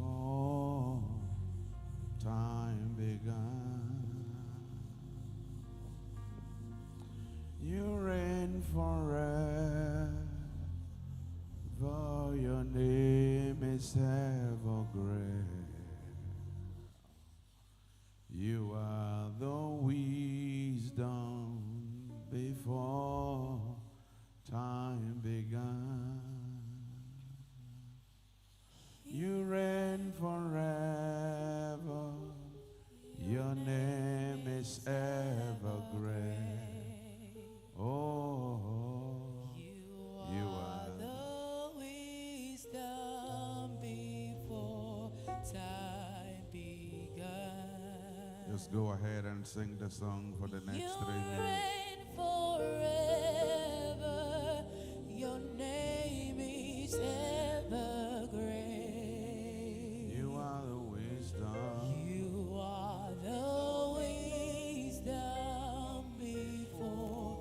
before time began. You reign forever. Your name is ever great. You are the wisdom before time began. You reign forever. Your name is ever great. Oh, you are the wisdom before time began. Just go ahead and sing the song for the next 3 minutes. Reign forever. Your name is ever great. You are the wisdom. You are the wisdom before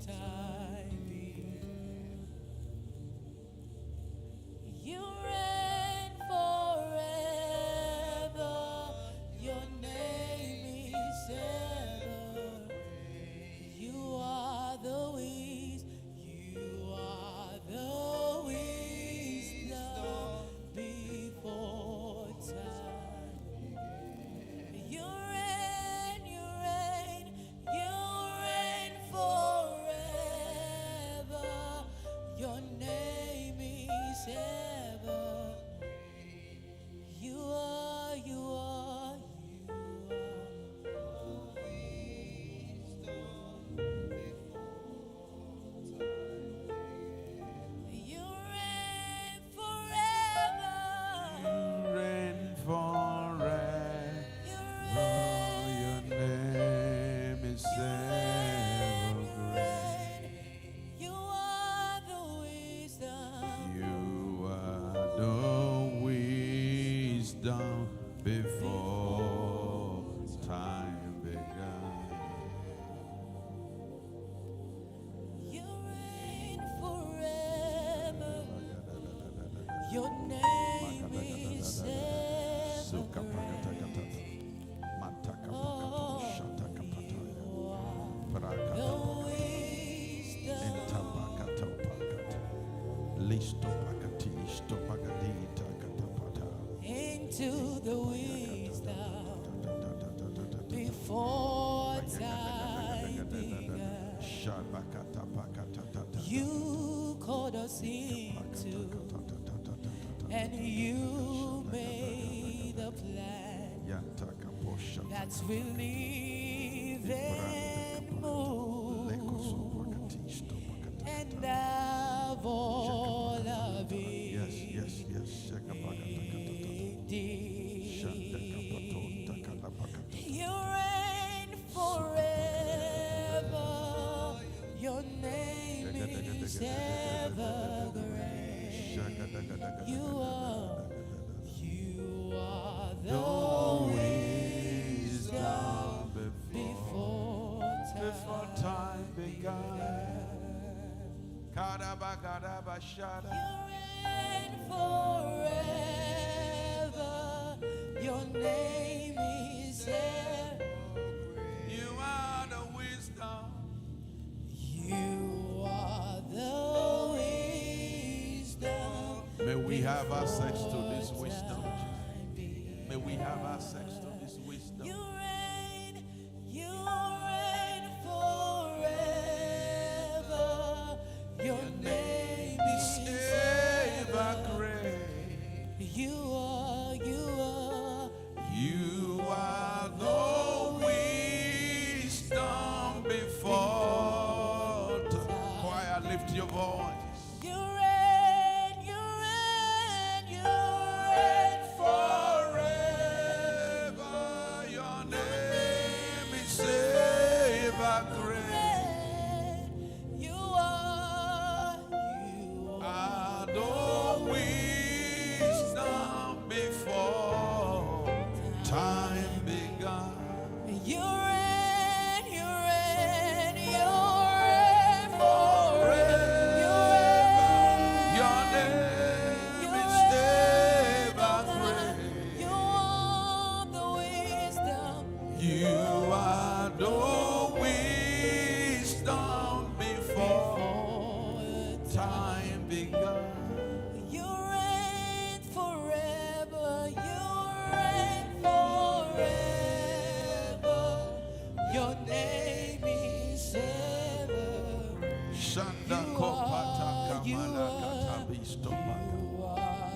time began. You reign forever. Your name is ever. You are the wisdom. You are the wisdom before time. You reign, you reign, you reign forever. Your name is ever. You are, you are, you are. You reign forever. You reign forever. You Your name is ever great. You are the wisdom. You are the wisdom before time began. You reign forever. Your name is ever great. The wisdom into the wisdom before time began. You called us into, and you made the plan that's relieve and move and have all of it. Indeed. You reign forever. Your name is ever great. You are the wisdom before time began. Kadaba shada. You reign forever. Your name is ever. You are the wisdom. You are the wisdom. May we have access to this wisdom. May we have access to this wisdom. You reign forever. Your name is Ever great. You are, you are. You are the wisdom before time. Choir, lift your voice. You reign, you reign, you reign Forever your name is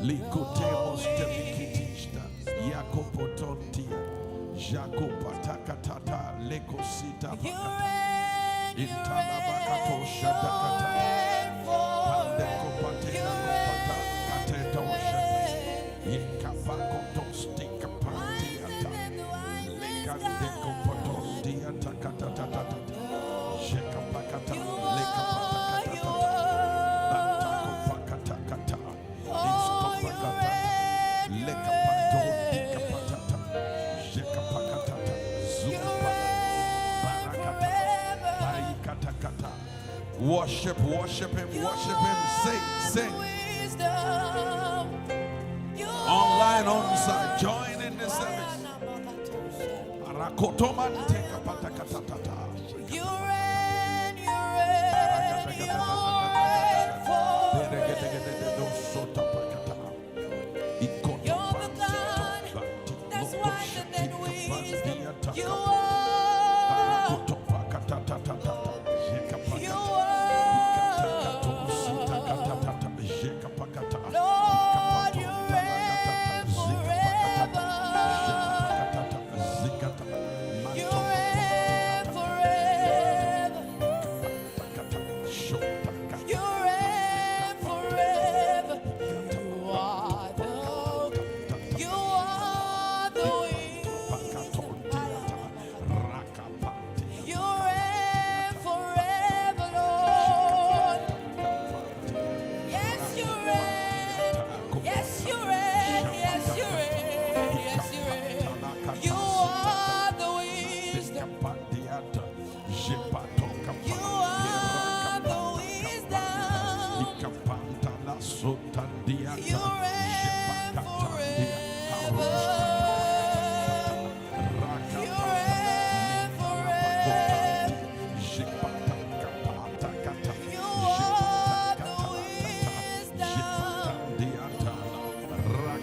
Likotemos telikitista. Yakopotontia. Jakopatakatata. Lekosita You bakata. reign, you Intalabakato reign, shadakata. you reign Pandekopatena kopata. Kateto shada. Yekapakotosticapantiata. Lekandekopotondiata katatata. Jekapakata. Lekapatakatata. Bantakopakatakata. Istopakata. Lekapatondikapatata. Jekapakatata. Zukapata. Barakata. Baikatakata. Worship, worship him, worship him. Sing. Online, on site, join in the service. Arakotomante kapatakatatata. You reign, you reign, you reign forever. You're the God that's wiser than wisdom. You are. You are. Lord, you reign forever. You reign forever. You reign forever. You are the You reign forever, Lord. Yes, you reign. Yes, you reign. Yes, you reign. Yes, you reign. You are the wisdom. You are the wisdom. You reign forever. You reign forever. You are the wisdom.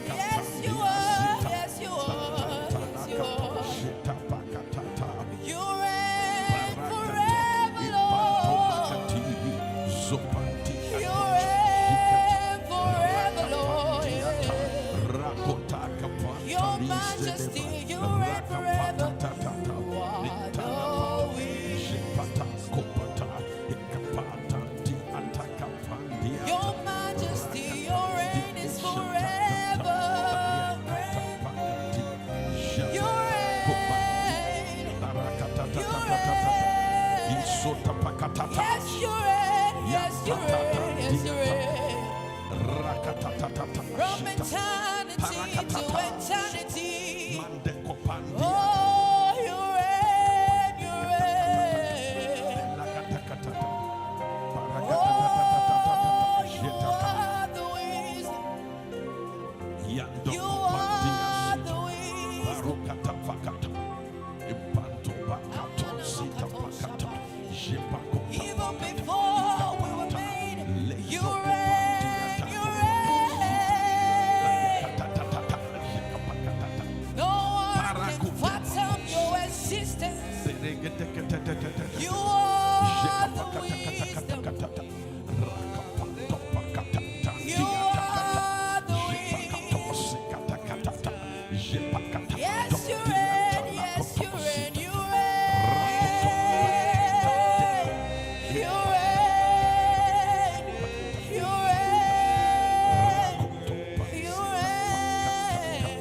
Yes, you are. Yes, you are. Yes, you are. You reign forever, Lord. You reign forever, Lord. Your majesty, you reign forever. You are the wisdom. Your majesty, your reign is forever. You reign. You reign. Yes, you reign. Yes, you reign. Yes, you reign. From eternity to eternity. Oh, you reign. You reign. Oh, you are the wisdom. You are the wisdom. Even before we were made, you reign, you reign. No one can fathom your existence. You are the wisdom. You are the wisdom. Yes, you reign. Yes, you reign. You reign. You reign. You reign. You reign.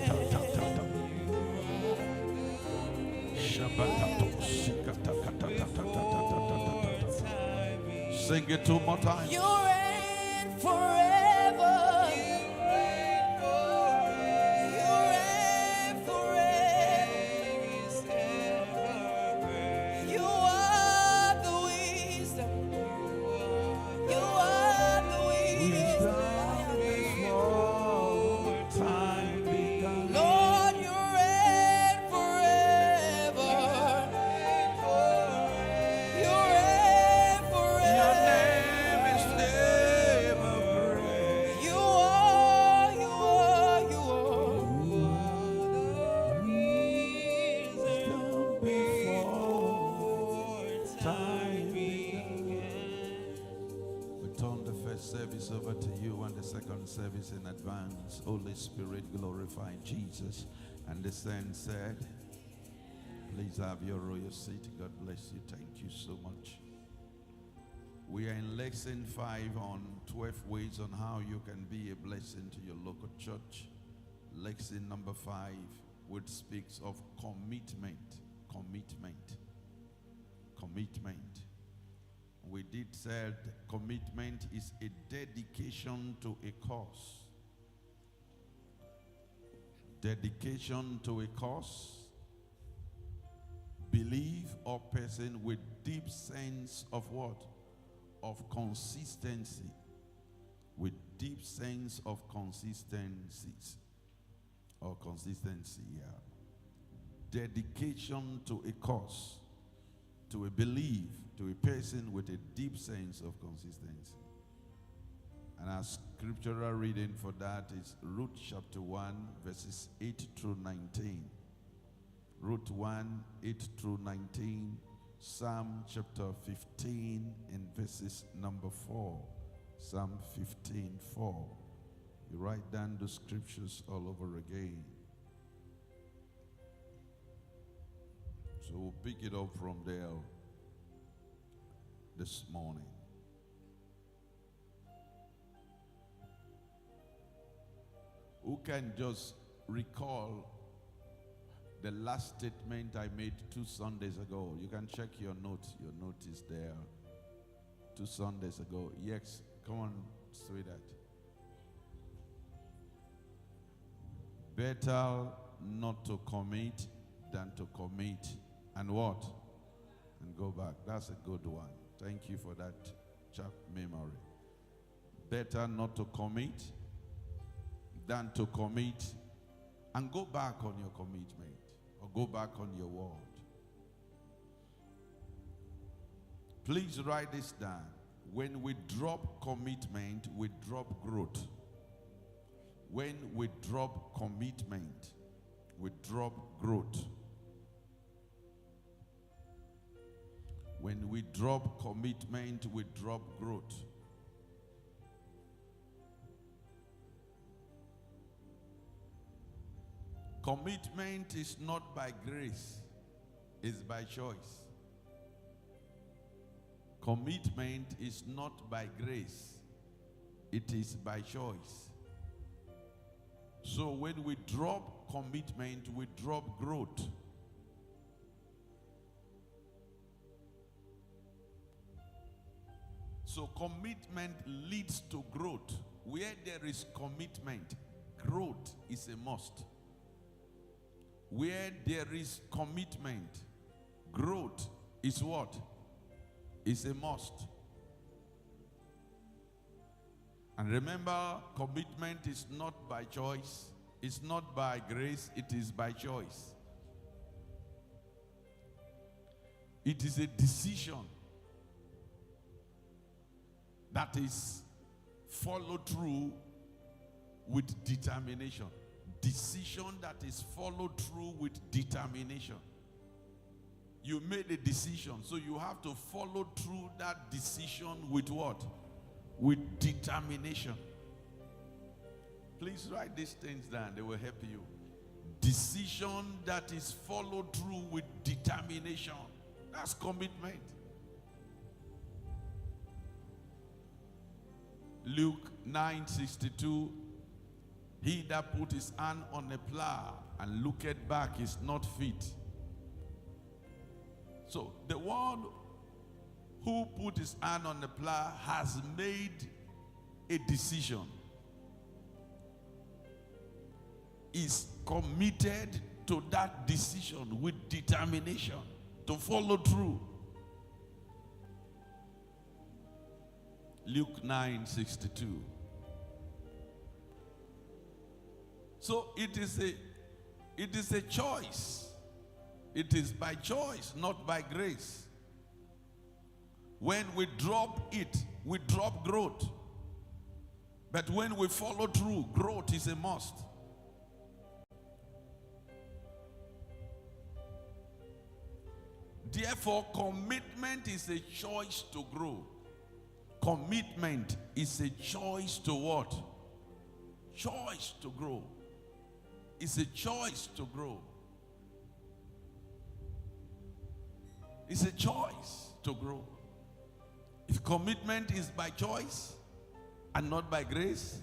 Sing it two more times. You reign forever. You reign forever. You are the wisdom. You are the wisdom. Lord, you reign forever. You reign forever. in advance. Holy Spirit, glorify Jesus. And the saint said, please have your royal seat. God bless you. Thank you so much. We are in lesson 5 on 12 ways on how you can be a blessing to your local church. Lesson number 5, which speaks of commitment. Commitment. Commitment. We did said commitment is a dedication to a cause. Dedication to a cause. Belief or person with deep sense of what? Of consistency. With deep sense of consistencies. Or consistency, yeah. Dedication to a cause. To a belief. To a person with a deep sense of consistency. And our scriptural reading for that is Ruth chapter 1, verses 8 through 19. Ruth 1, 8 through 19. Psalm chapter 15 and verses number 4. Psalm 15, 4. You write down the scriptures all over again. So we'll pick it up from there this morning. Who can just recall the last statement I made 2 Sundays ago? You can check your note. Your note is there. 2 Sundays ago. Yes, come on, say that. Better not to commit than to commit. And what? And go back. That's a good one. Thank you for that sharp memory. Better not to commit than to commit and go back on your commitment or go back on your word. Please write this down. When we drop commitment, we drop growth. When we drop commitment, we drop growth. When we drop commitment, we drop growth. Commitment is not by grace, it's by choice. Commitment is not by grace, it is by choice. So when we drop commitment, we drop growth. So commitment leads to growth. Where there is commitment, growth is a must. Where there is commitment, growth is what? Is a must. And remember, commitment is not by choice. It's not by grace. It is by choice. It is a decision that is followed through with determination. Decision that is followed through with determination. You made a decision, so you have to follow through that decision with what? With determination. Please write these things down, they will help you. Decision that is followed through with determination. That's commitment. Luke 9:62. He that put his hand on a plow and looketh back is not fit. So the one who put his hand on the plow has made a decision. Is committed to that decision with determination to follow through. Luke 9:62. So it is a choice. It is by choice, not by grace. When we drop it, we drop growth. But when we follow through, growth is a must. Therefore, commitment is a choice to grow. Commitment is a choice to what? choice to grow. It's a choice to grow. It's a choice to grow. If commitment is by choice and not by grace,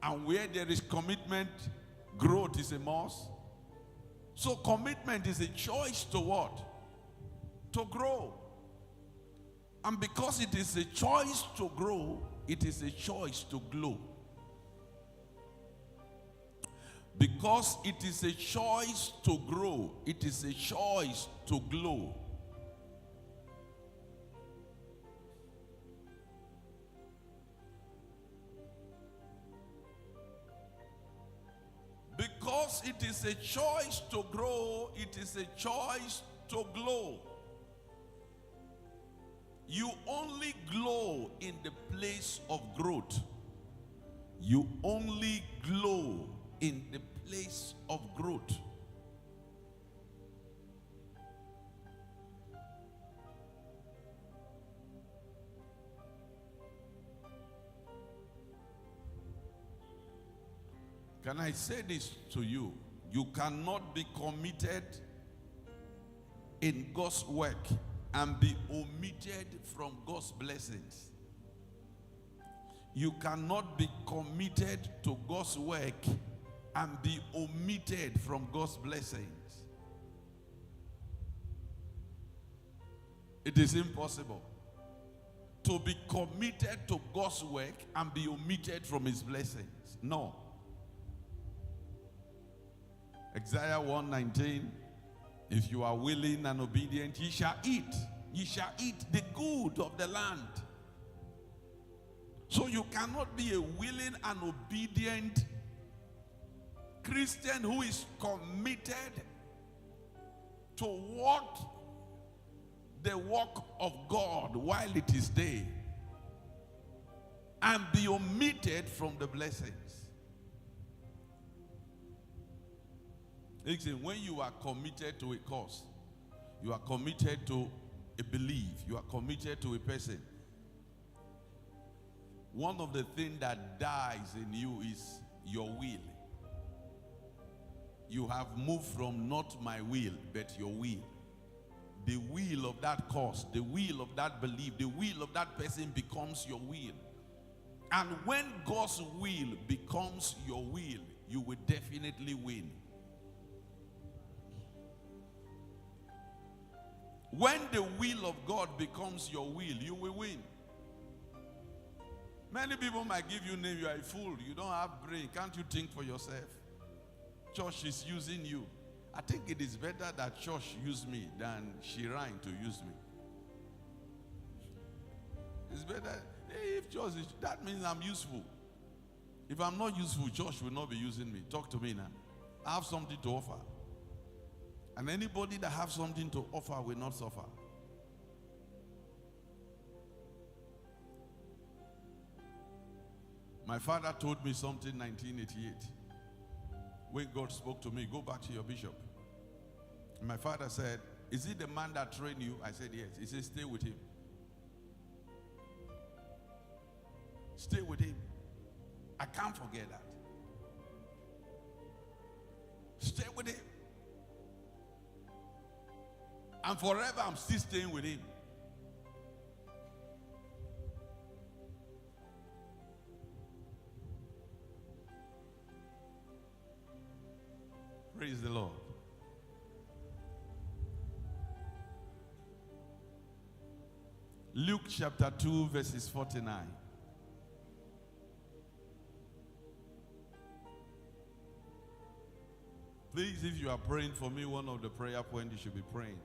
and where there is commitment, growth is a must. So commitment is a choice to what? To grow. And because it is a choice to grow, it is a choice to glow. Because it is a choice to grow, it is a choice to glow. Because it is a choice to grow, it is a choice to glow. You only glow in the place of growth. You only glow in the place of growth. Can I say this to you? You cannot be committed in God's work and be omitted from God's blessings. You cannot be committed to God's work and be omitted from God's blessings. It is impossible to be committed to God's work and be omitted from his blessings. No. Isaiah 1:19, if you are willing and obedient, ye shall eat the good of the land. So you cannot be a willing and obedient Christian who is committed to what the work of God while it is day and be omitted from the blessings. Listen, when you are committed to a cause, you are committed to a belief, you are committed to a person, one of the things that dies in you is your will. You have moved from not my will, but your will. The will of that cause, the will of that belief, the will of that person becomes your will. And when God's will becomes your will, you will definitely win. When the will of God becomes your will, you will win. Many people might give you a name, you are a fool, you don't have brain, can't you think for yourself? Church is using you. I think it is better that church use me than Shirine to use me. It's better. If church is, that means I'm useful. If I'm not useful, church will not be using me. Talk to me now. I have something to offer. And anybody that has something to offer will not suffer. My father told me something in 1988. When God spoke to me, go back to your bishop. My father said, is it the man that trained you? I said, yes. He said, stay with him. Stay with him. I can't forget that. Stay with him. And forever I'm still staying with him. Praise the Lord. Luke chapter 2 verses 49. Please, if you are praying for me, one of the prayer points you should be praying.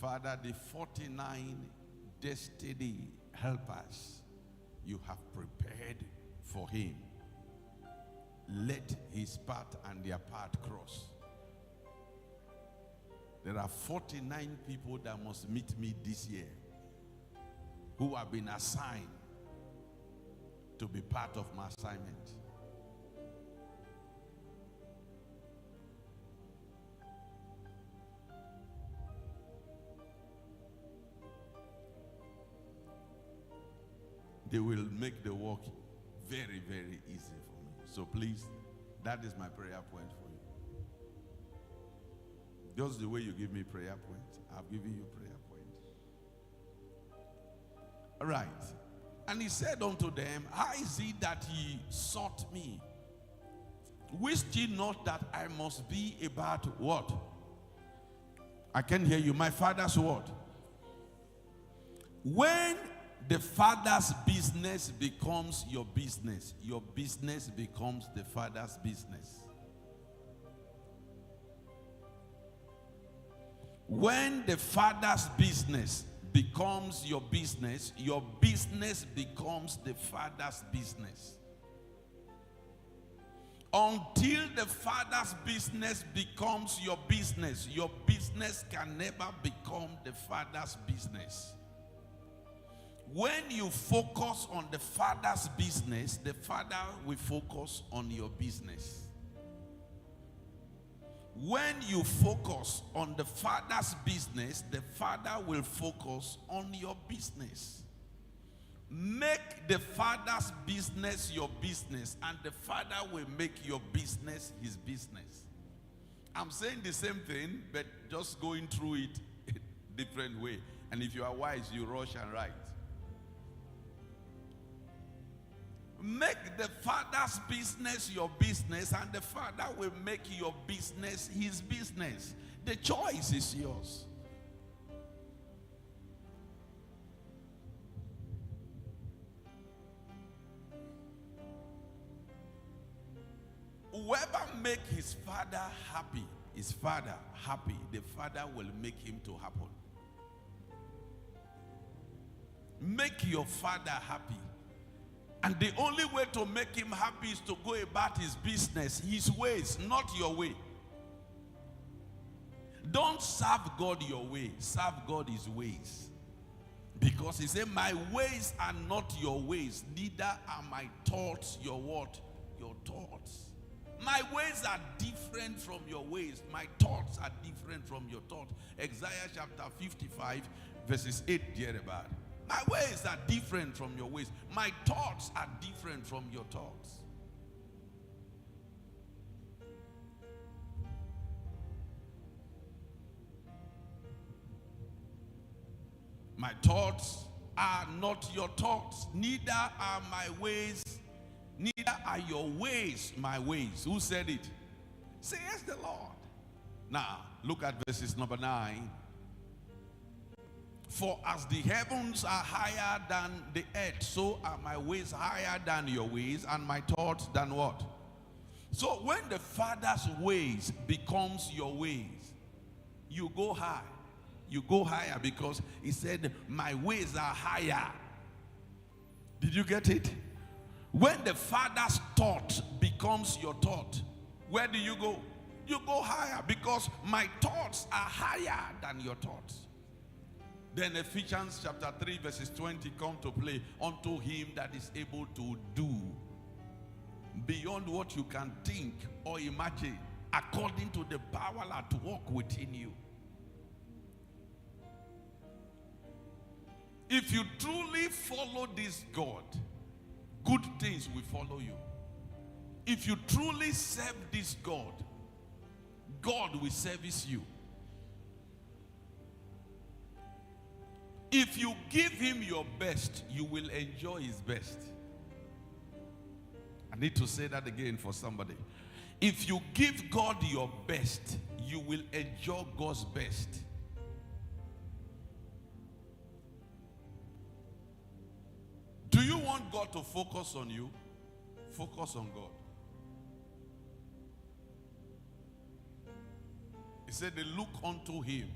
Father, the 49 destiny helpers you have prepared for him, let his path and their path cross. There are 49 people that must meet me this year who have been assigned to be part of my assignment. they will make the work very, very easy for me. So please, that is my prayer point for you. Just the way you give me prayer point, I've given you prayer point. All right. And he said unto them, how is it that ye sought me? Wist ye not that I must be about what? I can hear you. My Father's what? When the Father's business becomes your business becomes the Father's business. When the Father's business becomes your business becomes the Father's business. Until the Father's business becomes your business can never become the Father's business. When you focus on the Father's business, the Father will focus on your business. When you focus on the Father's business, the Father will focus on your business. Make the Father's business your business, and the Father will make your business his business. I'm saying the same thing, but just going through it a different way. And if you are wise, you rush and write. Make the Father's business your business, and the Father will make your business his business. The choice is yours. Whoever make his father happy, the Father will make him to happen. Make your Father happy. And the only way to make him happy is to go about his business, his ways, not your way. Don't serve God your way, serve God his ways. Because he said, my ways are not your ways, neither are my thoughts your what? Your thoughts. My ways are different from your ways. My thoughts are different from your thoughts. Isaiah chapter 55, verses 8, thereabout. My ways are different from your ways. My thoughts are different from your thoughts. My thoughts are not your thoughts. Neither are my ways. Neither are your ways my ways. Who said it? Says the Lord. Now, look at verses number 9. For as the heavens are higher than the earth, so are my ways higher than your ways, and my thoughts than what? So when the Father's ways becomes your ways, you go high. You go higher because he said, my ways are higher. Did you get it? When the Father's thought becomes your thought, where do you go? You go higher because my thoughts are higher than your thoughts. Then Ephesians chapter 3 verses 20 come to play. Unto him that is able to do beyond what you can think or imagine, according to the power at work within you. If you truly follow this God, good things will follow you. If you truly serve this God, God will service you. If you give him your best, you will enjoy his best. I need to say that again for somebody. If you give God your best, you will enjoy God's best. Do you want God to focus on you? Focus on God. He said they look unto him,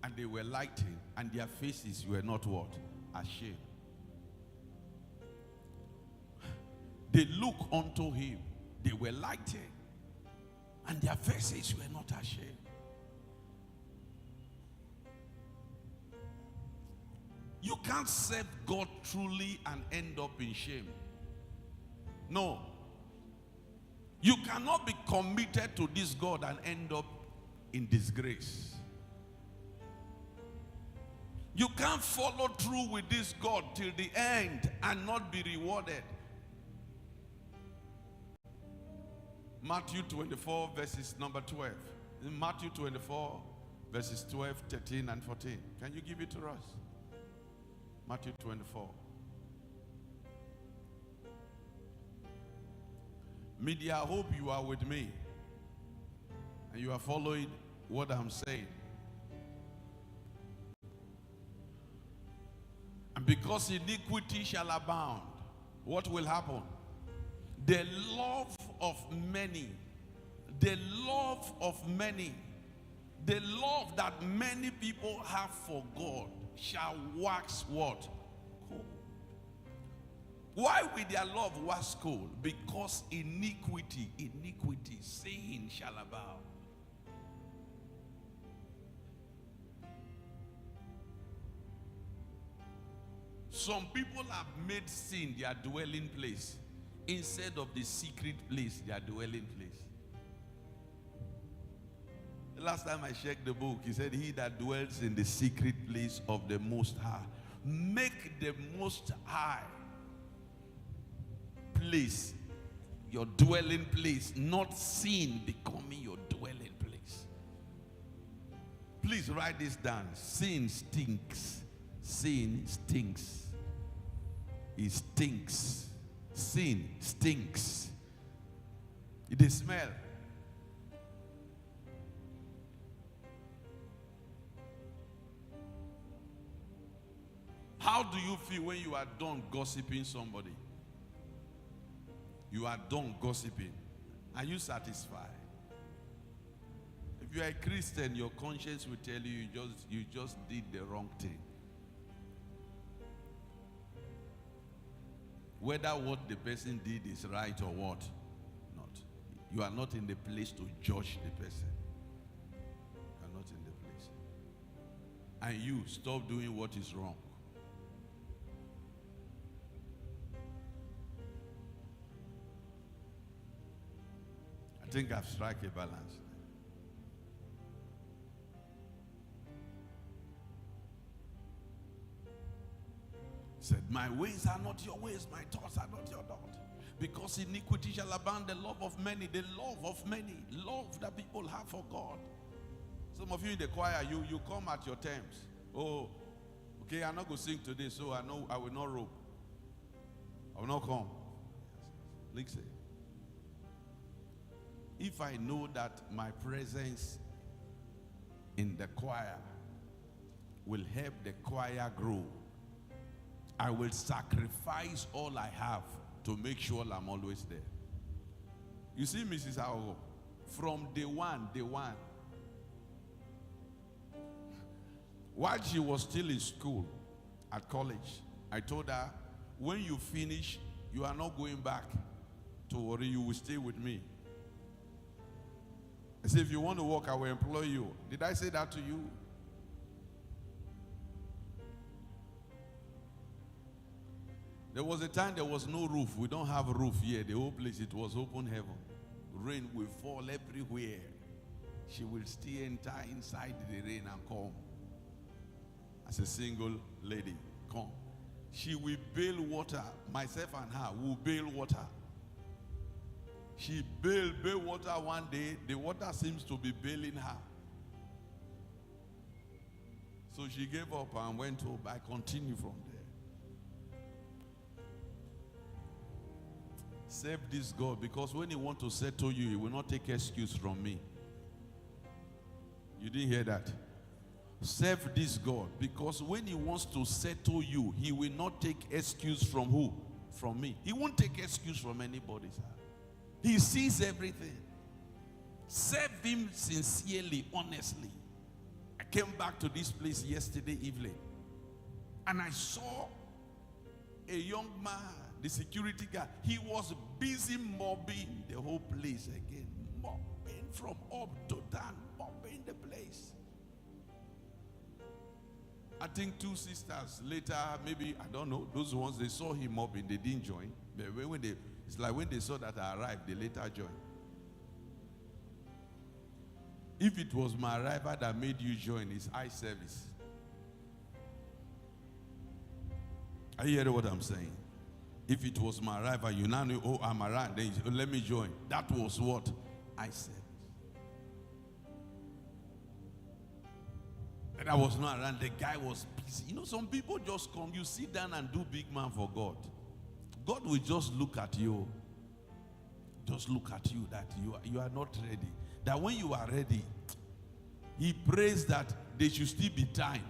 and they were lightened, and their faces were not what? Ashamed. They look unto him, they were lightened, and their faces were not ashamed. You can't serve God truly and end up in shame. No. You cannot be committed to this God and end up in disgrace. You can't follow through with this God till the end and not be rewarded. Matthew 24 verses number 12. In Matthew 24 verses 12, 13 and 14. Can you give it to us? Matthew 24. Media, I hope you are with me and you are following what I'm saying. And because iniquity shall abound, what will happen? The love of many, the love that many people have for God shall wax what? Cold. Why will their love wax cold? Because iniquity, sin shall abound. Some people have made sin their dwelling place instead of the secret place, their dwelling place. The last time I checked the book, he said, he that dwells in the secret place of the Most High, make the Most High place your dwelling place, not sin becoming your dwelling place. Please write this down. Sin stinks. Sin stinks. It stinks. Sin stinks. It smell. How do you feel when you are done gossiping somebody? You are done gossiping. Are you satisfied? If you are a Christian, your conscience will tell you you just did the wrong thing. Whether what the person did is right or what, not. You are not in the place to judge the person. You are not in the place. And you stop doing what is wrong. I think I've struck a balance. Said, my ways are not your ways, my thoughts are not your thoughts. Because iniquity shall abound, the love of many, love that people have for God. Some of you in the choir, you come at your terms. Oh, okay, I'm not going to sing today, so I know I will not rope. I will not come. Listen. If I know that my presence in the choir will help the choir grow, I will sacrifice all I have to make sure I'm always there. You see, Mrs. Aogo, from day one, while she was still in school, at college, I told her, when you finish, you are not going back to worry, you will stay with me. I said, if you want to work, I will employ you. Did I say that to you? There was a time there was no roof. We don't have a roof here. The whole place, it was open heaven. Rain will fall everywhere. She will still enter inside the rain and come. As a single lady, come. She will bail water. Myself and her will bail water. She bailed water one day. The water seems to be bailing her. So she gave up and went home. I continue from there. Save this God, because when he wants to settle you, he will not take excuse from me. You didn't hear that? Serve this God, because when he wants to settle you, he will not take excuse from who? From me. He won't take excuse from anybody, sir. He sees everything. Serve him sincerely, honestly. I came back to this place yesterday evening, and I saw a young man, the security guard. He was busy mopping the whole place again. Mopping from up to down, mopping the place. I think two sisters later, maybe, I don't know, those ones, they saw him mopping, they didn't join. But it's like when they saw that I arrived, they later joined. If it was my arrival that made you join, it's eye service. Are you hearing what I'm saying? If it was my arrival, you now know, oh, I'm around, then you, let me join. That was what I said. And I was not around. The guy was busy. You know, some people just come, you sit down and do big man for God. God will just look at you. Just look at you that you are not ready. That when you are ready, he prays that there should still be time.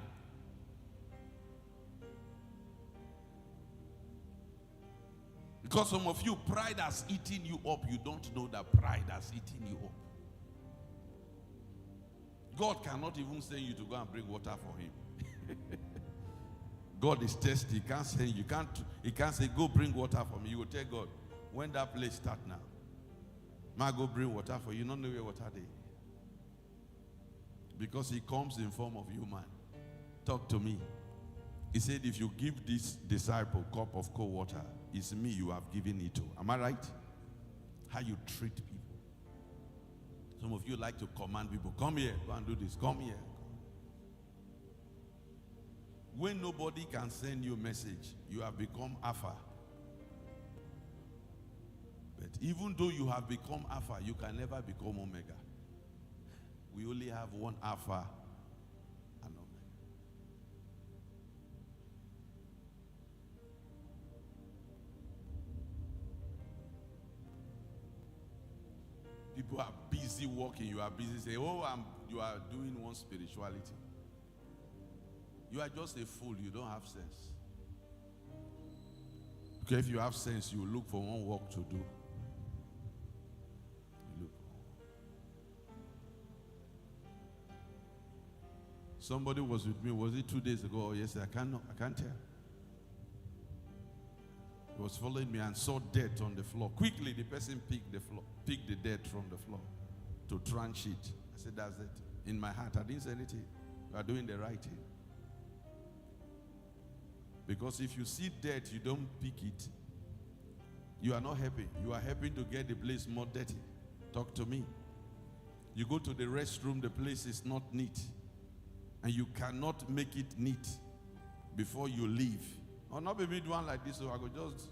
Because some of you, pride has eaten you up. You don't know that pride has eaten you up. God cannot even send you to go and bring water for him. God is thirsty. He can't send you. He can't say, go bring water for me. You will tell God, when that place start now, may I go bring water for you? You don't know where water is. Because he comes in form of human. Talk to me. He said, if you give this disciple a cup of cold water, it's me you have given it to. Am I right? How you treat people. Some of you like to command people, come here, go and do this, come here. When nobody can send you a message, you have become Alpha. But even though you have become Alpha, you can never become Omega. We only have one Alpha and Omega. People are busy working. You are busy saying, oh, you are doing one spirituality. You are just a fool. You don't have sense. Okay, if you have sense, you look for one work to do. You look. Somebody was with me. Was it 2 days ago or yesterday? I can't tell. He was following me and saw dirt on the floor. Quickly, the person picked the dirt from the floor to trench it. I said, that's it. In my heart, I didn't say anything. You are doing the right thing. Because if you see dirt, you don't pick it, you are not happy. You are helping to get the place more dirty. Talk to me. You go to the restroom, the place is not neat. And you cannot make it neat before you leave. Or not be one like this, so I could just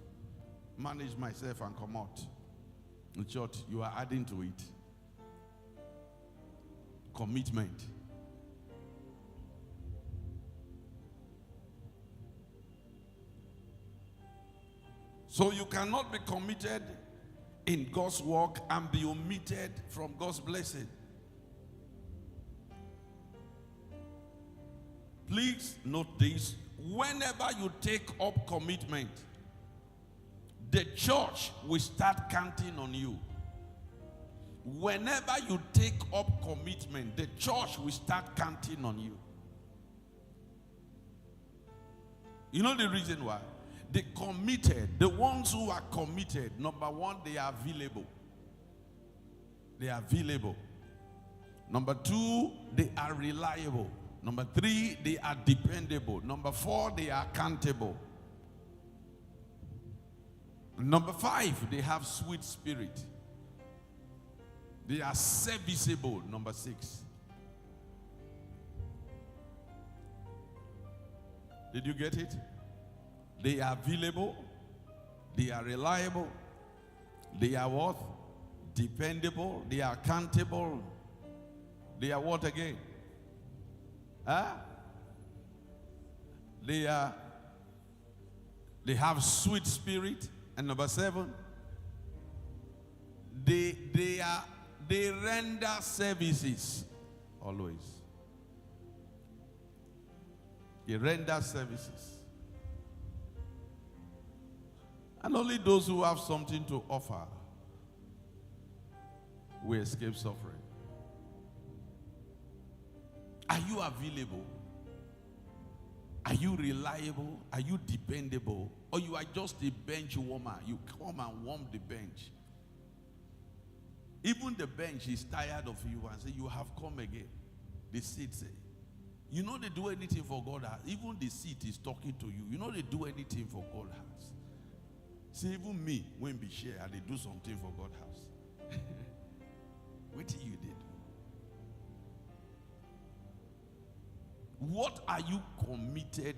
manage myself and come out. In short, you are adding to it. Commitment. So you cannot be committed in God's work and be omitted from God's blessing. Please note this. Whenever you take up commitment, the church will start counting on you. Whenever you take up commitment, the church will start counting on you. You know the reason why? The committed, the ones who are committed, number one, they are available. They are available. Number two, they are reliable. Number three, they are dependable. Number four, they are accountable. Number five, they have sweet spirit. They are serviceable. Number six. Did you get it? They are available. They are reliable. They are what? Dependable. They are accountable. They are what again? Huh? They have sweet spirit. And number seven, they render services always. They render services. And only those who have something to offer will escape suffering. Are you available? Are you reliable? Are you dependable? Or you are just a bench warmer? You come and warm the bench. Even the bench is tired of you and say, you have come again. The seat say, you know they do anything for God house. Even the seat is talking to you. You know they do anything for God house. See, even me, when we share, they do something for God house. What did you did? What are you committed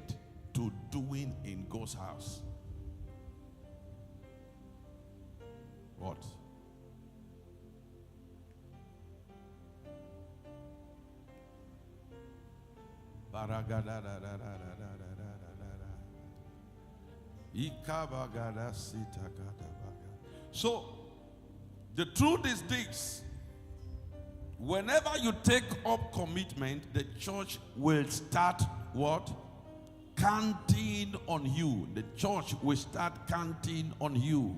to doing in God's house? What? So, the truth is this. Whenever you take up commitment, the church will start what? Counting on you. The church will start counting on you.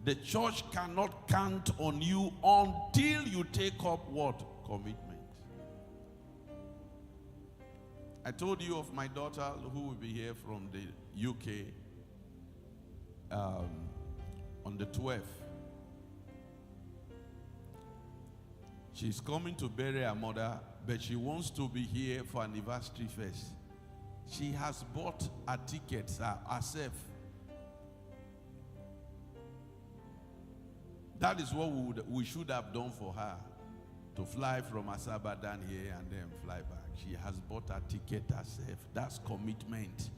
The church cannot count on you until you take up what? Commitment. I told you of my daughter who will be here from the UK on the 12th. She's coming to bury her mother, but she wants to be here for anniversary first. She has bought her tickets herself. That is what we should have done for her, to fly from Asaba down here and then fly back. She has bought her ticket herself. That's commitment.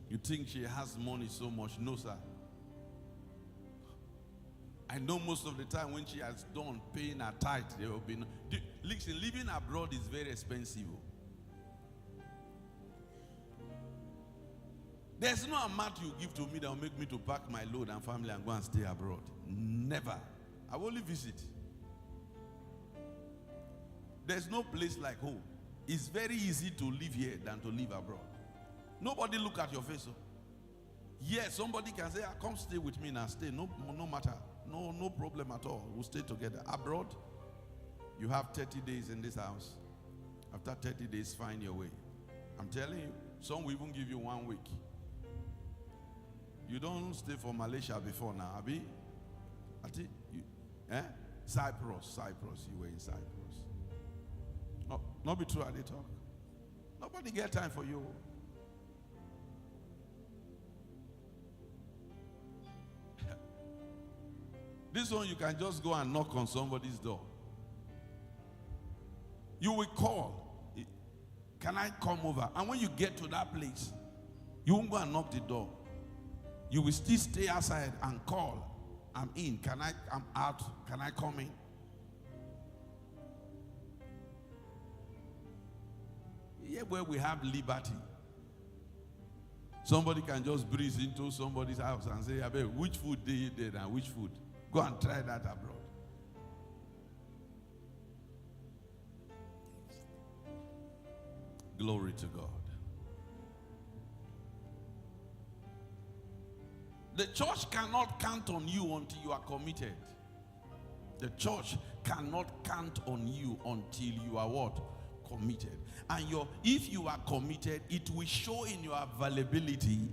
You think she has money so much? No, sir. I know most of the time when she has done paying her tithe, there will be no. Listen, living abroad is very expensive. There's no amount you give to me that will make me to pack my load and family and go and stay abroad. Never. I will only visit. There's no place like home. It's very easy to live here than to live abroad. Nobody look at your face. Yes, somebody can say, come stay with me now. Stay. No matter. No problem at all. We'll stay together. Abroad, you have 30 days in this house. After 30 days, find your way. I'm telling you, some will even give you 1 week. You don't stay for Malaysia before now, Abi? I think Cyprus. You were in Cyprus. No, not be true at the talk. Nobody get time for you. This one, you can just go and knock on somebody's door. You will call. Can I come over? And when you get to that place, you won't go and knock the door. You will still stay outside and call. I'm in. I'm out. Can I come in? Here where we have liberty. Somebody can just breeze into somebody's house and say, which food did you eat and which food? Go and try that abroad. Glory to God. The church cannot count on you until you are committed. The church cannot count on you until you are what? Committed. And if you are committed, it will show in your availability.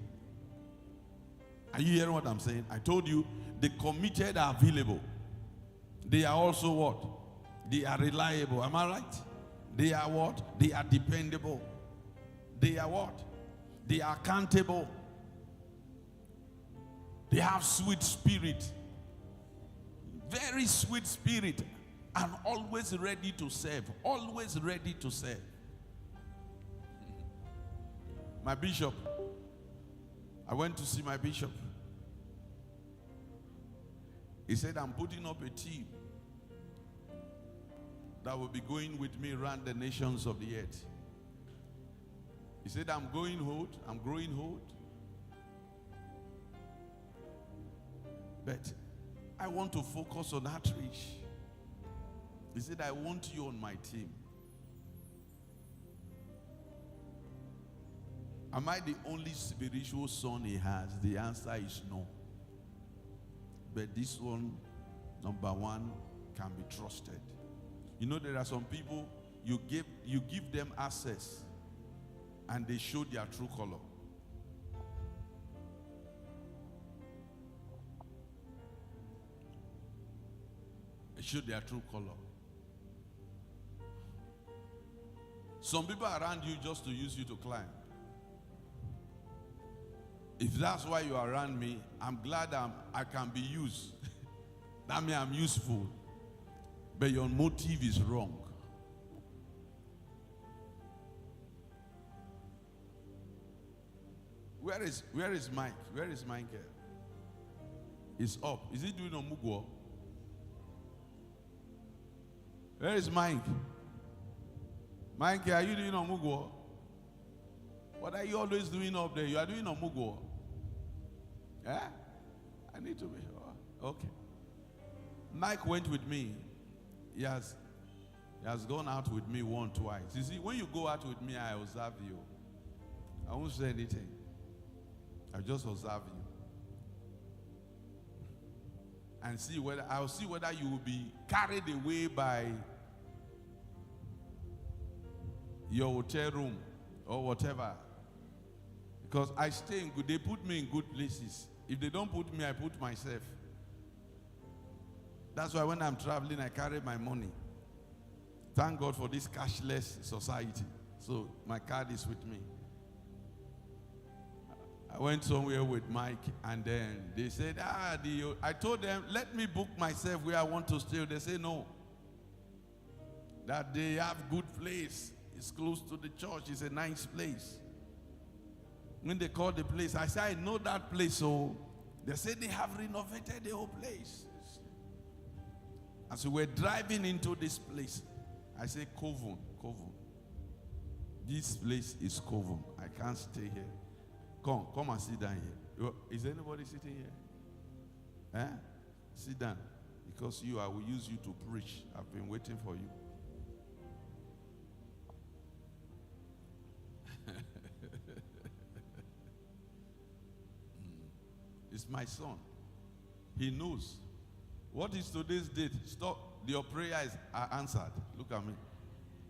Are you hearing what I'm saying? I told you, the committed are available. They are also what? They are reliable. Am I right? They are what? They are dependable. They are what? They are accountable. They have sweet spirit. Very sweet spirit. And always ready to serve. Always ready to serve. My bishop. I went to see my bishop. He said, I'm putting up a team that will be going with me around the nations of the earth. He said, I'm growing hold. But I want to focus on outreach. He said, I want you on my team. Am I the only spiritual son he has? The answer is no. But this one, number one, can be trusted. You know, there are some people, you give them access and they show their true color. They show their true color. Some people are around you just to use you to climb. If that's why you are around me, I'm glad I can be used. That means I'm useful. But your motive is wrong. Where is Mike? Where is Mike? He's up. Is he doing Omugwo? Where is Mike? Mike, are you doing Omugwo? What are you always doing up there? You are doing Omugwo. Yeah? I need to be. Oh, okay. Mike went with me. He has gone out with me twice. You see, when you go out with me, I observe you. I won't say anything. I just observe you. And I'll see whether you will be carried away by your hotel room or whatever. Because I stay in good, they put me in good places. If they don't put me, I put myself. That's why when I'm traveling, I carry my money. Thank God for this cashless society. So my card is with me. I went somewhere with Mike, and then they said, I told them, let me book myself where I want to stay. They say no. That they have good place. It's close to the church. It's a nice place. When they called the place, I said, I know that place. So they said they have renovated the whole place. As we were driving into this place, I said, Kovan. This place is Kovan. I can't stay here. Come and sit down here. Is anybody sitting here? Sit down. Because I will use you to preach. I've been waiting for you. It's my son. He knows. What is today's date? Stop. Your prayers are answered. Look at me.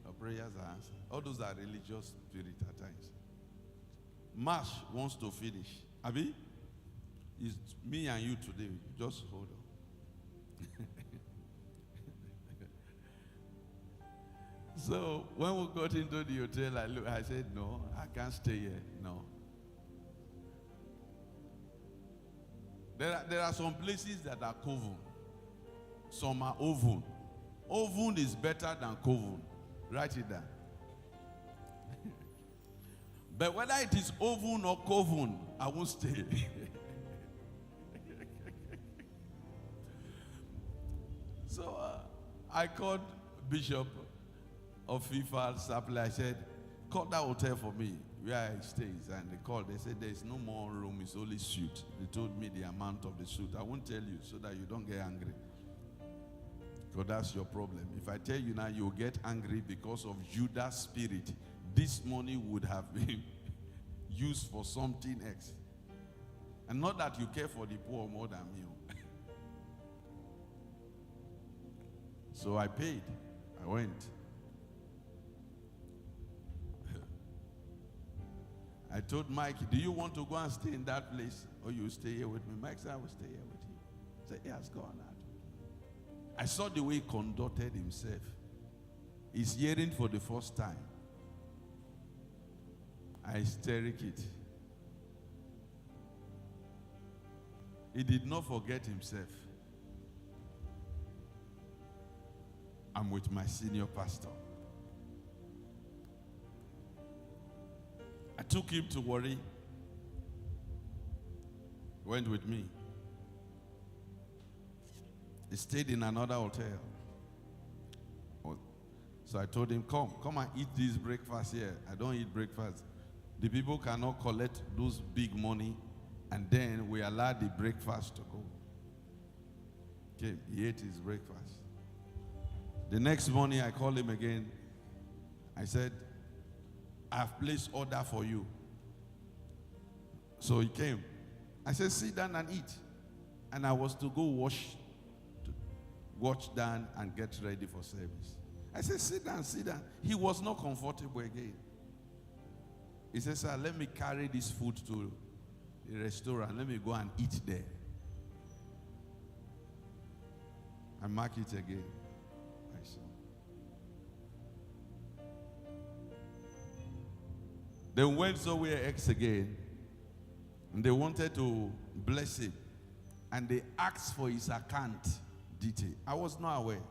Your prayers are answered. All those are religious spirit at times. March wants to finish. Abi? It's me and you today. Just hold on. So when we got into the hotel, I said, no, I can't stay here. No. There are some places that are Kovan. Some are Oven. Oven is better than Kovan. Write it down. But whether it is Oven or Kovan, I won't stay. So I called Bishop of FIFA Supply. I said, call that hotel for me where I stay. And they called. They said, there's no more room. It's only suite. They told me the amount of the suite. I won't tell you so that you don't get angry. Because that's your problem. If I tell you now, you'll get angry because of Judas' spirit. This money would have been used for something else. And not that you care for the poor more than me. So I paid. I went. I told Mike, do you want to go and stay in that place? Or you stay here with me? Mike said, I will stay here with you. I said, yes, go on. I saw the way he conducted himself. He's hearing for the first time. I hysteric it. He did not forget himself. I'm with my senior pastor. I took him to Warri. Went with me. He stayed in another hotel. So I told him, come and eat this breakfast here. I don't eat breakfast. The people cannot collect those big money, and then we allow the breakfast to go. Okay, he ate his breakfast. The next morning I called him again. I said, I've placed order for you. So he came. I said, sit down and eat. And I was to go wash down and get ready for service. I said, sit down, sit down. He was not comfortable again. He said, sir, let me carry this food to the restaurant. Let me go and eat there. I mark it again. I saw. They went somewhere else again. And they wanted to bless him. And they asked for his account detail. I was not aware.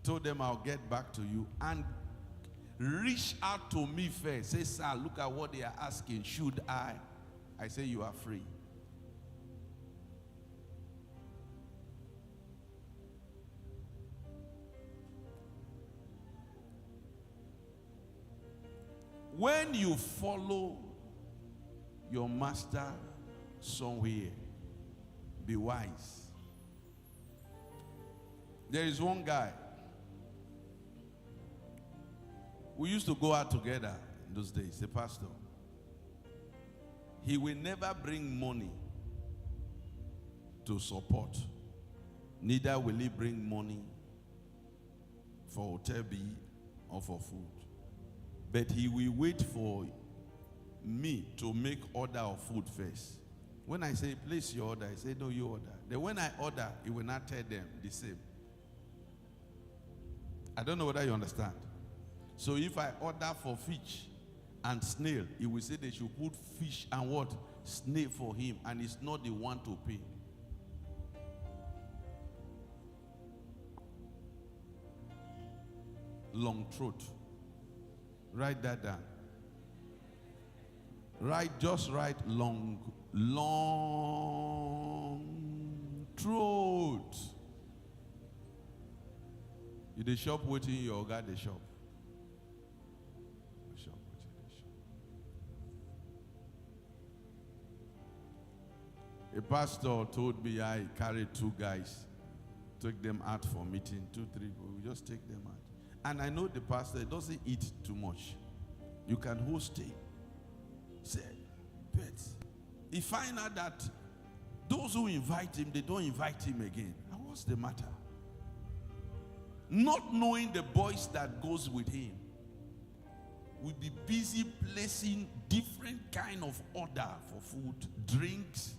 Told them I'll get back to you and reach out to me first. Say, sir, look at what they are asking. Should I? I say, you are free. When you follow your master somewhere, be wise. There is one guy. We used to go out together in those days, the pastor. He will never bring money to support. Neither will he bring money for hotel bill or for food. But he will wait for me to make order of food first. When I say, place your order, I say, no, you order. Then when I order, he will not tell them the same. I don't know whether you understand. So if I order for fish and snail, he will say they should put fish and what? Snail for him, and he's not the one to pay. Long throat. Write that down. Just write long throat. You the shop waiting, your guy the shop. The shop waiting, the shop. A pastor told me I carried 2 guys, took them out for meeting, 2, 3, we just take them out. And I know the pastor doesn't eat too much. You can host him. Say, but he find out that those who invite him, they don't invite him again. And what's the matter? Not knowing the boys that goes with him, will be busy placing different kind of order for food, drinks,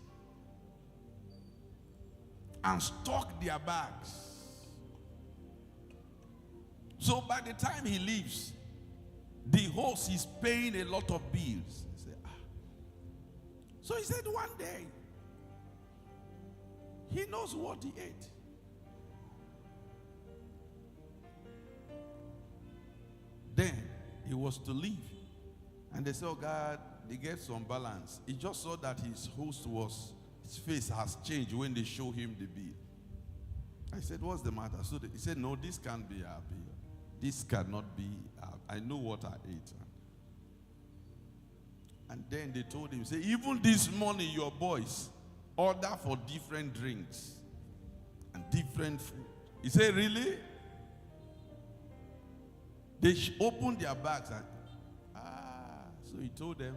and stock their bags. So by the time he leaves, the host is paying a lot of bills. He said, So he said one day, he knows what he ate. Then he was to leave. And they said, oh God, they get some balance. He just saw that his host his face has changed when they show him the bill. I said, what's the matter? So he said, no, this can't be our bill. This cannot be our, I know what I ate. And then they told him, say, even this morning your boys order for different drinks and different food. He said, really? They opened their bags and, so he told them,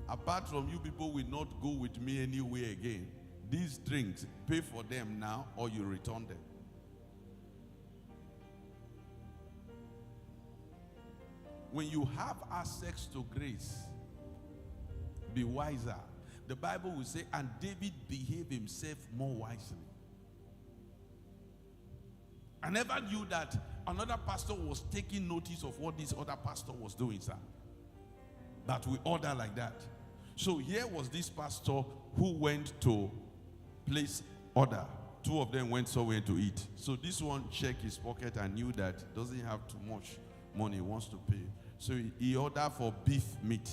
apart from you people will not go with me anywhere again. These drinks, pay for them now or you return them. When you have access to grace, be wiser. The Bible will say, and David behaved himself more wisely. I never knew that another pastor was taking notice of what this other pastor was doing, sir. That we order like that. So here was this pastor who went to place order. 2 of them went somewhere to eat. So this one checked his pocket and knew that doesn't have too much money, he wants to pay. So he ordered for beef meat.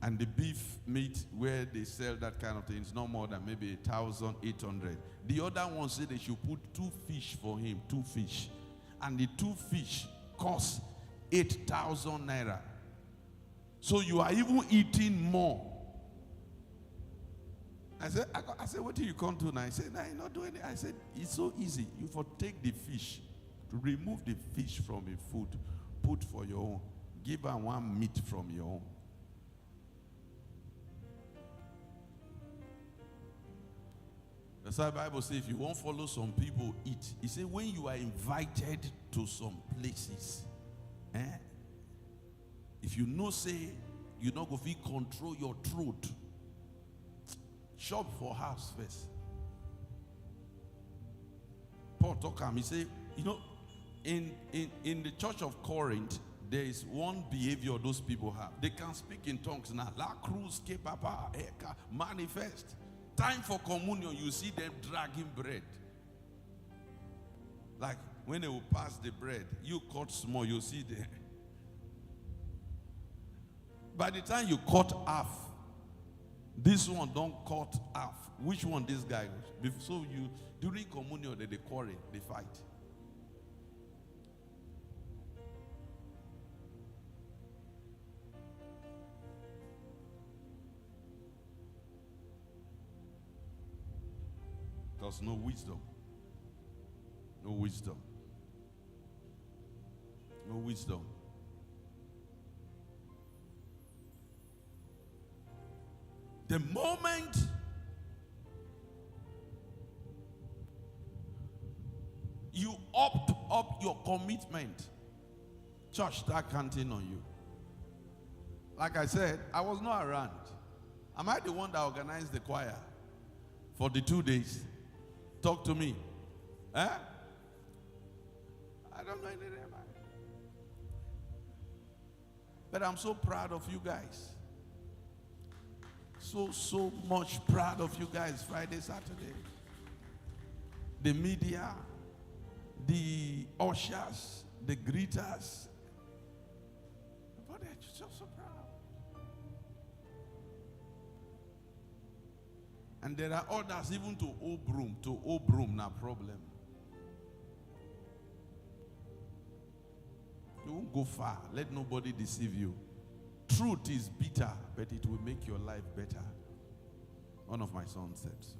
And the beef meat where they sell that kind of thing is no more than maybe 1,800. The other one said they should put 2 fish for him, 2 fish. And the 2 fish cost 8,000 naira. So you are even eating more. I said, what do you come to now? I said, no, you're not doing it. I said, it's so easy. You for take the fish, to remove the fish from the food, put for your own. Give her one meat from your own. That's why the Bible says if you won't follow some people, eat. He said when you are invited to some places, if you know say you're not going to control your throat, shop for house first. Paul talk him, he said, you know, in the church of Corinth, there is one behavior those people have. They can speak in tongues now. La cruz que papa manifest. time for communion, you see them dragging bread. Like when they will pass the bread, you cut small, you see there. By the time you cut half, this one don't cut half. Which one this guy? So you, during communion, they quarrel, they fight. There's no wisdom. No wisdom. No wisdom. The moment you opt up your commitment, church start counting on you. Like I said, I was not around. Am I the one that organized the choir for the 2 days? Talk to me. I don't know anything about it. But I'm so proud of you guys. So much proud of you guys. Friday, Saturday. The media, the ushers, the greeters. But they're just so proud. And there are others even to Obroom. To Obroom, no problem. You won't go far. Let nobody deceive you. Truth is bitter, but it will make your life better. One of my sons said so.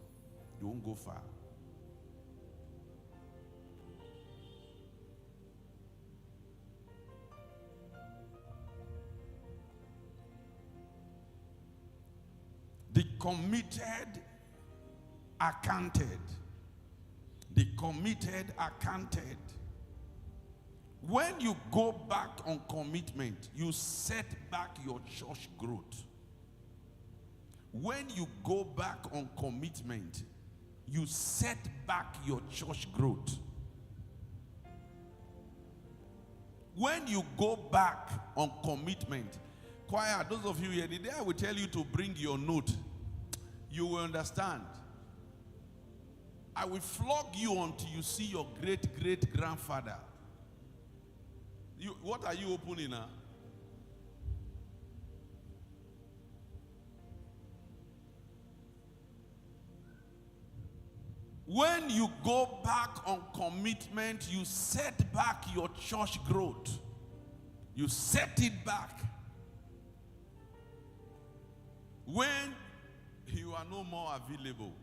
You won't go far. The committed are counted. The committed are counted. When you go back on commitment, you set back your church growth. When you go back on commitment, you set back your church growth. When you go back on commitment, choir, those of you here, the day I will tell you to bring your note, you will understand. I will flog you until you see your great-great-grandfather. What are you opening now? When you go back on commitment, you set back your church growth. You set it back. When you are no more available,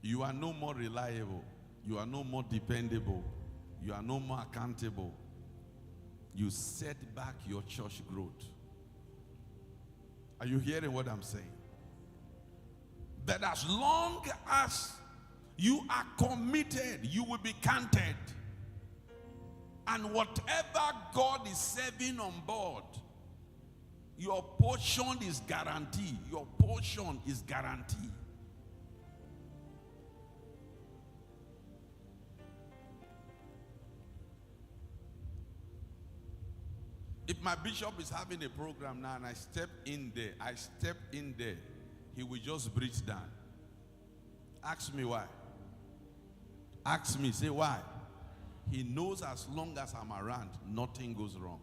you are no more reliable, you are no more dependable, you are no more accountable, you set back your church growth. Are you hearing what I'm saying? That as long as you are committed, you will be counted. And whatever God is serving on board, your portion is guaranteed. Your portion is guaranteed. If my bishop is having a program now and I step in there, he will just breathe down. Ask me why. Ask me, say why. He knows as long as I'm around, nothing goes wrong.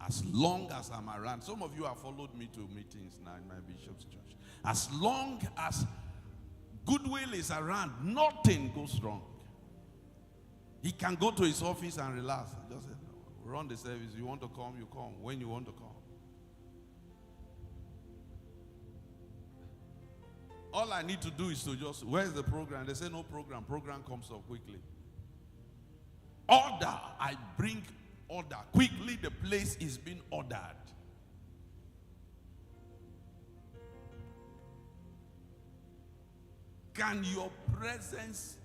As long as I'm around. Some of you have followed me to meetings now in my bishop's church. As long as goodwill is around, nothing goes wrong. He can go to his office and relax. Just run the service. You want to come, you come. When you want to come. All I need to do is to just, where's the program? They say no program. Program comes up quickly. Order. I bring order. Quickly the place is being ordered. Can your presence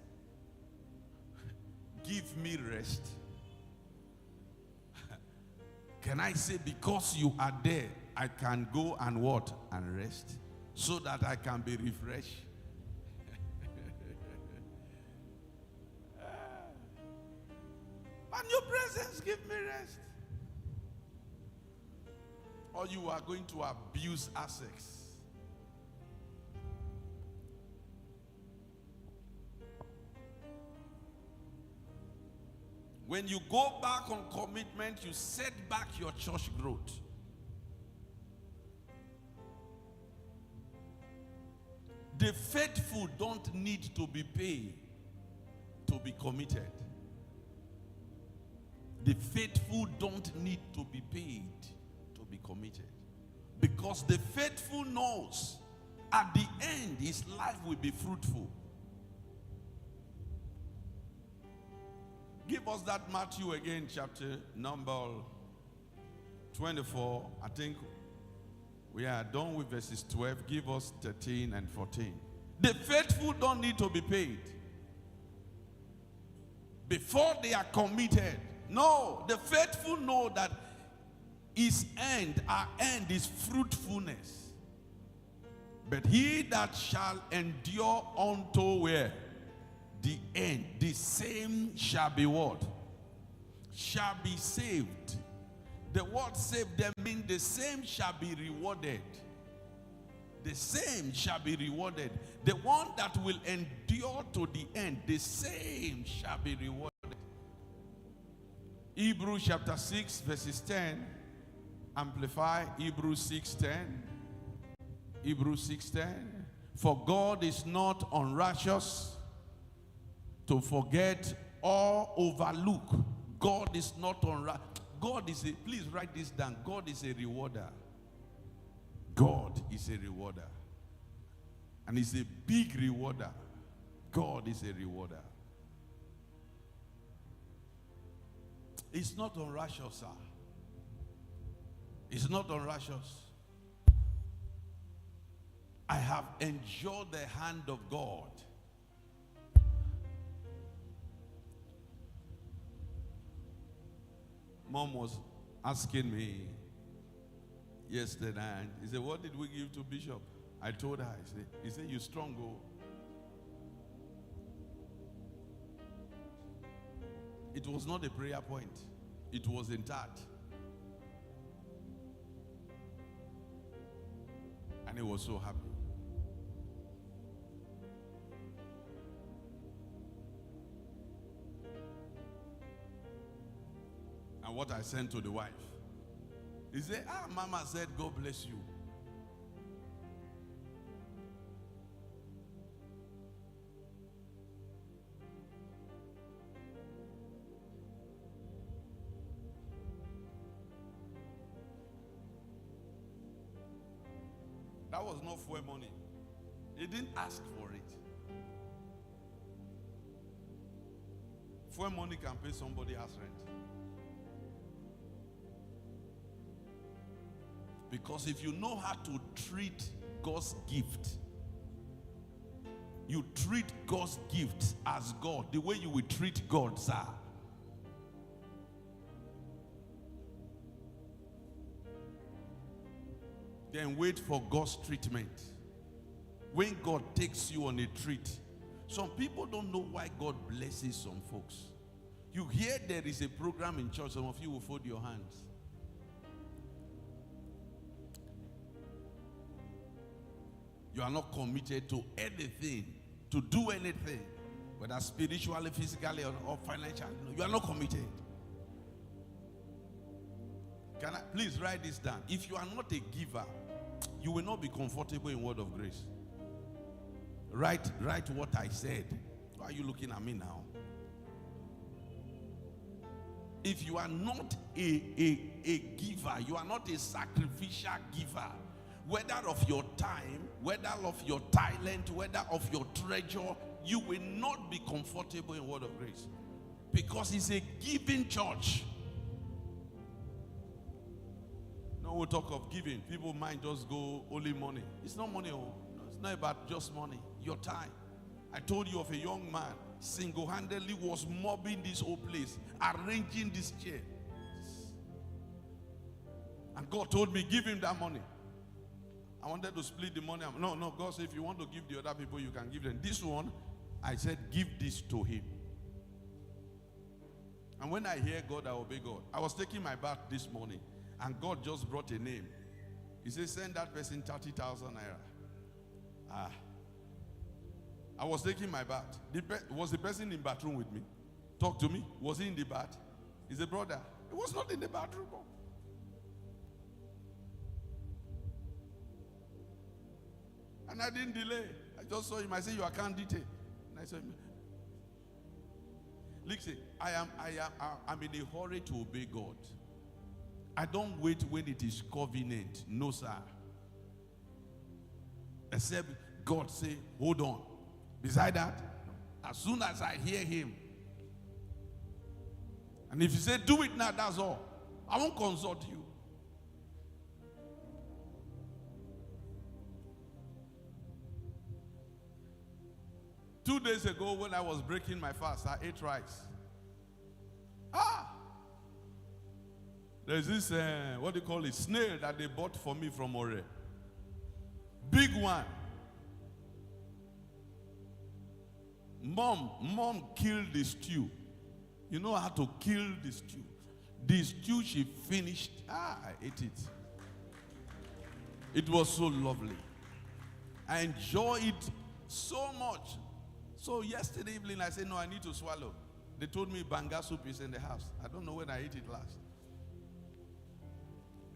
give me rest? Can I say because you are there, I can go and what? And rest? So that I can be refreshed. And your presence give me rest. Or you are going to abuse access. When you go back on commitment, you set back your church growth. The faithful don't need to be paid to be committed. The faithful don't need to be paid to be committed. Because the faithful knows at the end his life will be fruitful. Give us that Matthew again, chapter number 24. I think we are done with verses 12. Give us 13 and 14. The faithful don't need to be paid before they are committed. No, the faithful know that his end, our end is fruitfulness. But he that shall endure unto where? The end, the same shall be what? Shall be saved. The word saved them means the same shall be rewarded. The same shall be rewarded. The one that will endure to the end, the same shall be rewarded. Hebrews chapter 6 verses 10. Amplify Hebrews 6:10. Hebrews 6:10. For God is not unrighteous to forget or overlook. God is not unrighteous. God is a, please write this down. God is a rewarder. God is a rewarder. And he's a big rewarder. God is a rewarder. It's not unrighteous, sir. It's not unrighteous. I have enjoyed the hand of God. Mom was asking me yesterday, and he said, what did we give to Bishop? I told her, he said, you strong, oh. It was not a prayer point. It was in that. And he was so happy. And what I sent to the wife, he said, Mama said, God bless you. That was not fuel money. He didn't ask for it. Fuel money can pay somebody else's rent. Because if you know how to treat God's gift, you treat God's gift as God, the way you will treat God, sir. Then wait for God's treatment. When God takes you on a treat, some people don't know why God blesses some folks. You hear there is a program in church, some of you will fold your hands. You are not committed to anything, to do anything, whether spiritually, physically, or financially. You are not committed. Can I please write this down? If you are not a giver, you will not be comfortable in word of grace. Write what I said. Why are you looking at me now? If you are not a giver, you are not a sacrificial giver, whether of your time, whether of your talent, whether of your treasure, you will not be comfortable in word of grace. Because it's a giving church. No, we'll talk of giving. People might just go only money. It's not money. No, it's not about just money. Your time. I told you of a young man single-handedly was mobbing this whole place, arranging this chair. And God told me, give him that money. I wanted to split the money. No, God said, if you want to give the other people, you can give them. This one, I said, give this to him. And when I hear God, I obey God. I was taking my bath this morning, and God just brought a name. He said, send that person 30,000 naira. I was taking my bath. Was the person in bathroom with me? Talk to me. Was he in the bath? He's a brother. He was not in the bathroom. And I didn't delay. I just saw him. I said, "Your account detail." And I said, "Listen, I'm in a hurry to obey God. I don't wait when it is convenient. No, sir. Except God say, hold on. Beside that, as soon as I hear him, and if you say, do it now, that's all. I won't consult you." Two days ago, when I was breaking my fast, I ate rice. There's this, what do you call it, snail that they bought for me from Ore. Big one. Mom killed the stew. You know how to kill the stew. The stew she finished, I ate it. It was so lovely. I enjoyed it so much. So yesterday evening I said, no, I need to swallow. They told me banga soup is in the house. I don't know when I ate it last.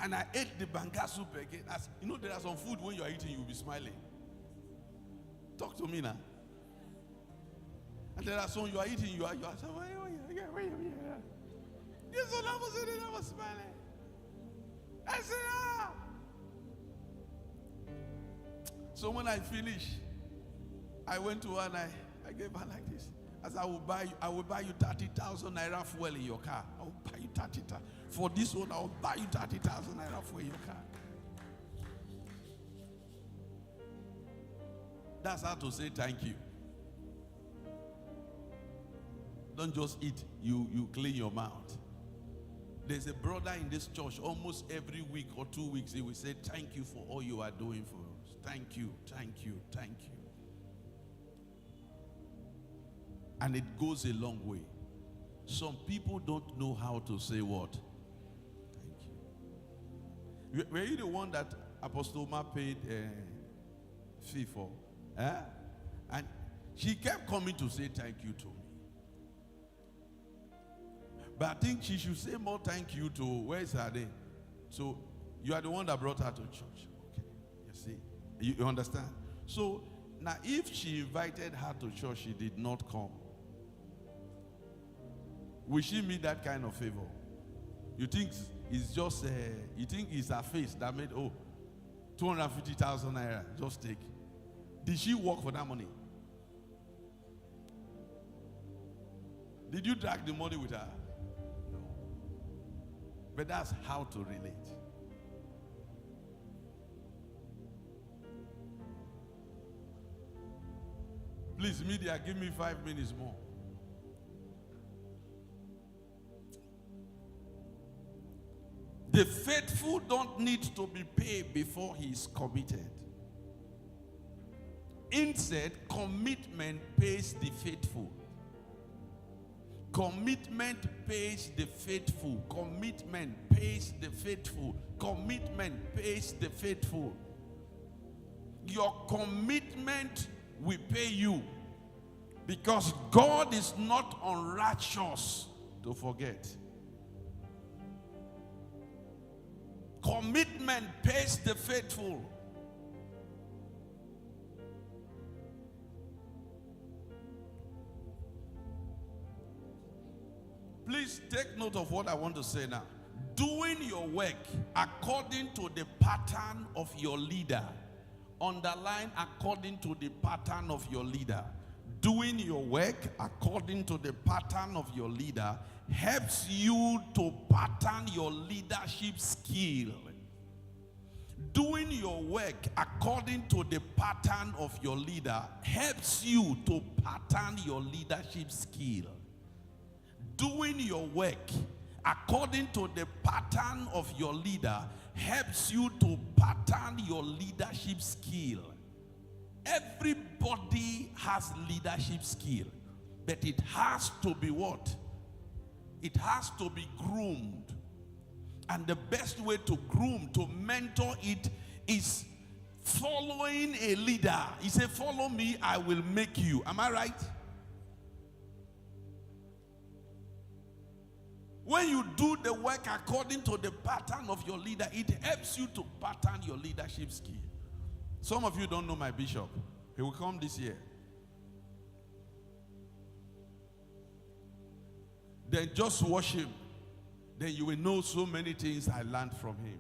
And I ate the banga soup again. As, you know, there are some food when you are eating, you'll be smiling. Talk to me now. And there are some you are eating, you are saying, yes, I was smiling. I said, ah. So when I finished, I went to her and I gave her like this. As I will buy you 30,000 naira fuel in your car. I will buy you 30,000. For this one, I will buy you 30,000 naira fuel in your car. That's how to say thank you. Don't just eat, you clean your mouth. There's a brother in this church, almost every week or 2 weeks, he will say, thank you for all you are doing for us. Thank you, thank you, thank you. And it goes a long way. Some people don't know how to say what? Thank you. Were you the one that Apostle Ma paid fee for? And she kept coming to say thank you to me. But I think she should say more thank you to, where is her name? So you are the one that brought her to church. Okay, you see? You understand? So now if she invited her to church, she did not come. Will she meet that kind of favor? You think it's just, you think it's her face that made, 250,000 naira, just take. Did she work for that money? Did you drag the money with her? No. But that's how to relate. Please, media, give me 5 minutes more. The faithful don't need to be paid before he is committed. Instead, commitment pays the faithful. Commitment pays the faithful. Commitment pays the faithful. Commitment pays the faithful. Your commitment will pay you, because God is not unrighteous to forget. Commitment pays the faithful. Please take note of what I want to say now. Doing your work according to the pattern of your leader. Underline according to the pattern of your leader. Doing your work according to the pattern of your leader helps you to pattern your leadership skill. Doing your work according to the pattern of your leader helps you to pattern your leadership skill. Doing your work according to the pattern of your leader helps you to pattern your leadership skill. Everybody has leadership skill, but it has to be what? It has to be groomed. And the best way to groom, to mentor it, is following a leader. He said, follow me, I will make you. Am I right? When you do the work according to the pattern of your leader, it helps you to pattern your leadership skill. Some of you don't know my bishop. He will come this year. Then just watch him. Then you will know so many things I learned from him.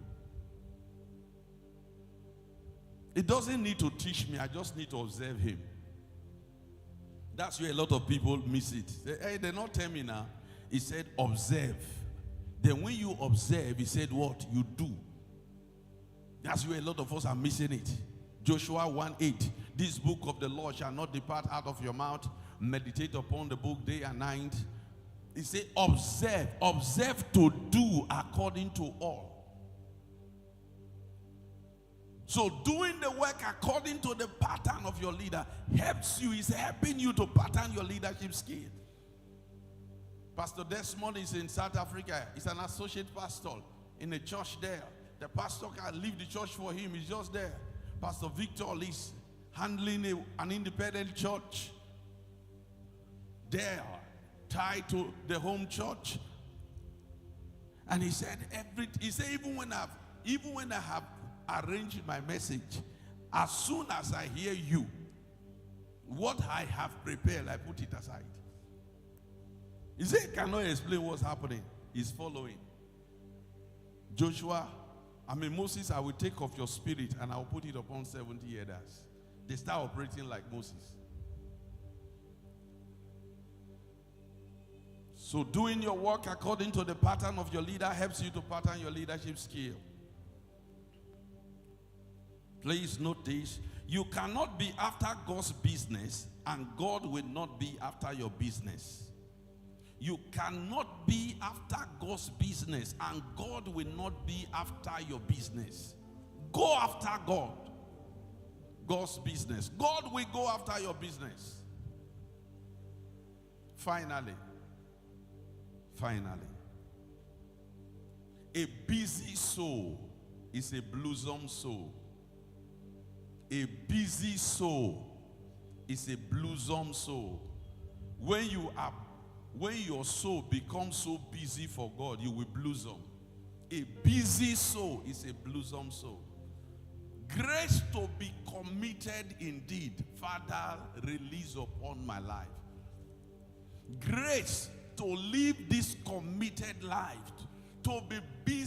It doesn't need to teach me. I just need to observe him. That's where a lot of people miss it. They not tell me now. He said, observe. Then when you observe, he said, what? You do. That's where a lot of us are missing it. Joshua 1:8. This book of the law shall not depart out of your mouth. Meditate upon the book day and night. He said, observe. Observe to do according to all. So doing the work according to the pattern of your leader helps you. Is helping you to pattern your leadership skill. Pastor Desmond is in South Africa. He's an associate pastor in a church there. The pastor can leave the church for him. He's just there. Pastor Victor is handling an independent church there, tied to the home church. And he said, even when I have arranged my message, as soon as I hear you, what I have prepared, I put it aside. He said, cannot explain what's happening. He's following. Moses, I will take of your spirit and I will put it upon 70 elders. They start operating like Moses. So doing your work according to the pattern of your leader helps you to pattern your leadership skill. Please note this. You cannot be after God's business and God will not be after your business. You cannot be after God's business and God will not be after your business. Go after God. God's business. God will go after your business. Finally. A busy soul is a blossom soul. A busy soul is a blossom soul. When your soul becomes so busy for God, you will blossom. A busy soul is a blossom soul. Grace to be committed indeed. Father, release upon my life. Grace to live this committed life. To be busy.